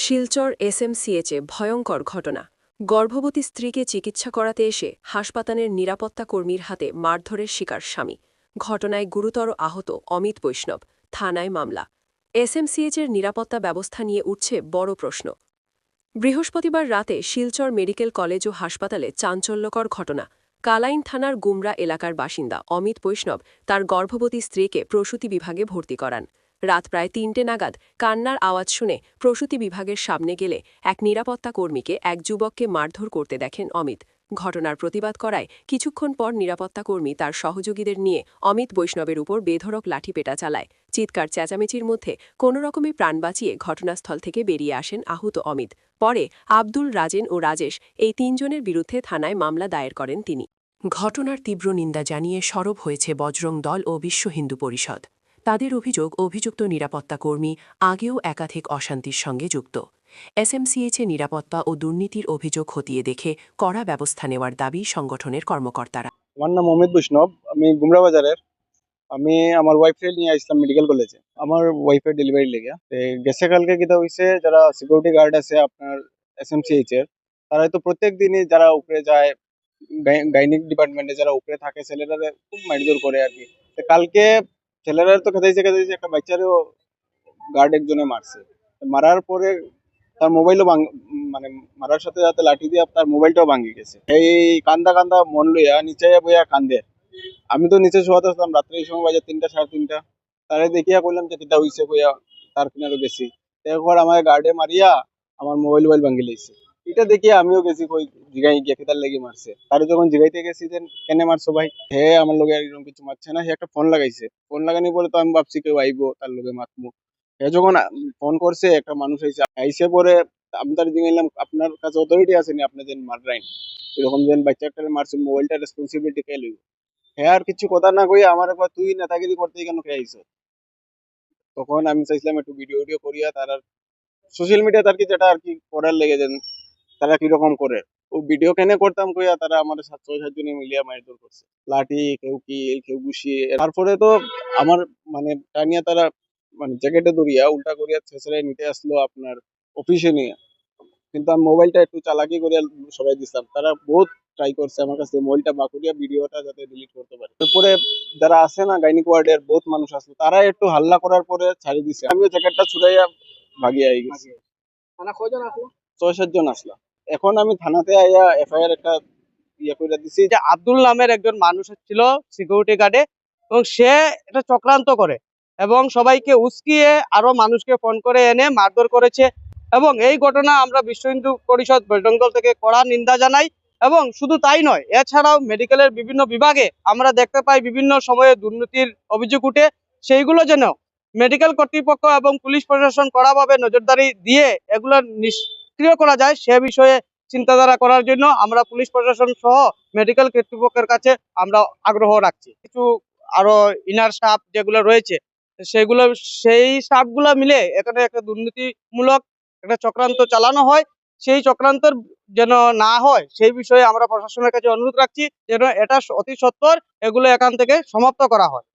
শিলচর এসএমসিএচে ভয়ঙ্কর ঘটনা। গর্ভবতী স্ত্রীকে চিকিৎসা করাতে এসে হাসপাতালের নিরাপত্তা কর্মীর হাতে মারধরের শিকার স্বামী। ঘটনায় গুরুতর আহত অমিত বৈষ্ণব। থানায় মামলা। এসএমসিএচের নিরাপত্তা ব্যবস্থা নিয়ে উঠছে বড় প্রশ্ন। বৃহস্পতিবার রাতে শিলচর মেডিকেল কলেজ ও হাসপাতালে চাঞ্চল্যকর ঘটনা। কালাইন থানার গুমরা এলাকার বাসিন্দা অমিত বৈষ্ণব তার গর্ভবতী স্ত্রীকে প্রসূতি বিভাগে ভর্তি করান। রাত প্রায় ৩টে নাগাদ কান্নার আওয়াজ শুনে প্রসূতি বিভাগের সামনে গেলে এক নিরাপত্তা কর্মীকে এক যুবককে মারধর করতে দেখেন অমিত। ঘটনার প্রতিবাদ করায় কিছুক্ষণ পর নিরাপত্তা কর্মী তার সহযোগীদের নিয়ে অমিত বৈষ্ণবের উপর বেধড়ক লাঠিপেটা চালায়। চিৎকার চেঁচামেচির মধ্যে কোনোরকমে প্রাণ বাঁচিয়ে ঘটনাস্থল থেকে বেরিয়ে আসেন আহত অমিত। পরে আব্দুল রাজেন ও রাজেশ এই তিনজনের বিরুদ্ধে থানায় মামলা দায়ের করেন তিনি। ঘটনার তীব্র নিন্দা জানিয়ে সরব হয়েছে বজরং দল ও বিশ্ব হিন্দু পরিষদ। তাদের অভিযোগ, অভিযুক্ত নিরাপত্তা কর্মী আগেও একাধিক অশান্তির সঙ্গে যুক্ত। এসএমসিএচে নিরাপত্তা ও দুর্নীতির অভিযোগ খতিয়ে দেখে কড়া ব্যবস্থা নেওয়ার দাবি সংগঠনের কর্মকর্তারা। আমার নাম অমিত বৈষ্ণব, আমি গুমরা বাজারের। আমি আমার ওয়াইফকে নিয়ে আসলাম মেডিকেল কলেজে আমার ওয়াইফের ডেলিভারি লেগে। গেছে কালকে কিতা হয়েছে, যারা সিকিউরিটি গার্ড আছে আপনার এসএমসিএইচ এর, তারা তো প্রত্যেক দিনই যারা উপরে যায়, গাইনিক ডিপার্টমেন্টে যারা উপরে থাকে ছেলেরা খুব মারধর করে আর কি। তো কালকে ছেলেরা তো খেতেছে একটা বাচ্চারও গার্ড একজনে মারছে। মারার পরে তার মোবাইলও মানে মারার সাথে সাথে লাঠি দিয়ে তার মোবাইলটাও ভাঙি গেছে। এই কান্দা কান্দা মন লইয়া নিচে বইয়া কান্দে। আমি তো নিচে শোয়াতে আসলাম, রাত্রে এই সময় বাজে ৩টা ৩:৩০। তারে দেখিয়া কইলাম যে কিতা হইছে, কইয়া তার কিনারে গেছি। একবার আমার গার্ডে মারিয়া আমার মোবাইল ভাঙি লাইছে। এটা দেখিয়া আমিও গেছি, কই জিগাই গিয়া কিতার লেগে মারছে। তারে যখন জিগাইতে গেছি যে কেনে মারছো ভাই, হে আমার লগে এরকম কিছু মারছে না, হে একটা ফোন লাগাইছে। ফোন লাগানি বলে তো আমি ভাবছি কেউ আইবো তার লগে মারমু। হে যখন ফোন করছে একটা মানুষ আইসে পরে আমি তার জিগাইলাম আপনার কাছে অথরিটি আছে নি আপনি যেন মাররাইন, এরকম যেন বাচ্চাটারে মারছেন, মোবাইলটা রেসপন্সিবিলিটি কে লইব। হ্যাঁ, আর কিছু কথা না কই আমার একবার তুই নেতাগিরি করতে কেন কে আইছ। তখন আমি চাইছিলাম একটু ভিডিও ভিডিও করিয়া তার সোশ্যাল মিডিয়া তার কি যেটা আর কি করার লেগে যেন তারা কিরকম করে ও ভিডিও কেনে করতাম কইয়া তারা আমার ৬-৭ জনে মিলিয়া মারধর করছে। লাঠি, কেউ কিল, কেউ ঘুষি। তারপরে তো আমার মানে টানিয়া তারা মানে জ্যাকেটে ধরিয়া উল্টা করিয়া ছেঁচড়ায় নিতে আসলো আপনার অফিসে নিয়ে। কিন্তু আমি মোবাইলটা একটু চালাকি করে সরাই দিছিলাম। তারা বহুত ট্রাই করছে আমার কাছে মোবাইলটা বাকুড়িয়া ভিডিওটা যাতে ডিলিট করতে পারে। তারপরে যারা আছে না গাইনিক ওয়ার্ডের বহুত মানুষ আছে, তারা একটু হাল্লা করার পরে ছাড়ি দিছে। আমিও জ্যাকেটটা ছুড়াইয়া ভাগিয়ে আই গেছি। থানা কয়জন আসলো? ৬-৭ জন আসলো। এখন আমি থানাতে আইয়া এফআইআর একটা ইয়ে করে দিছি। যে আব্দুল নামের একজন মানুষ ছিল সিকিউরিটি গার্ডে, এবং সে এটা চক্রান্ত করে এবং সবাইকে উস্কিয়ে আরো মানুষকে ফোন করে এনে মারধর করেছে। এবং এই ঘটনা আমরা বিশ্ব হিন্দু পরিষদ বজরংদল থেকে কড়া নিন্দা জানাই। এবং শুধু তাই নয়, এছাড়াও মেডিকেলের বিভিন্ন বিভাগে আমরা দেখতে পাই বিভিন্ন সময়ে দুর্নীতির অভিযোগ উঠে। সেইগুলো যেন মেডিকেল কর্তৃপক্ষ এবং পুলিশ প্রশাসন কড়াভাবে নজরদারি দিয়ে এগুলো নিষ্ক্রিয় করা যায়, সে বিষয়ে চিন্তাধারা করার জন্য আমরা পুলিশ প্রশাসন সহ মেডিকেল কর্তৃপক্ষের কাছে আমরা আগ্রহ রাখছি। কিছু আরো ইনার স্টাফ যেগুলো রয়েছে সেগুলো, সেই স্টাফগুলো মিলে এখানে একটা দুর্নীতিমূলক একটা চক্রান্ত চালানো হয়। সেই চক্রান্তর যেন না হয় সেই বিষয়ে আমরা প্রশাসনের কাছে অনুরোধ রাখছি যেন এটা অতি সত্বর এগুলো এখান থেকে সমাপ্ত করা হয়।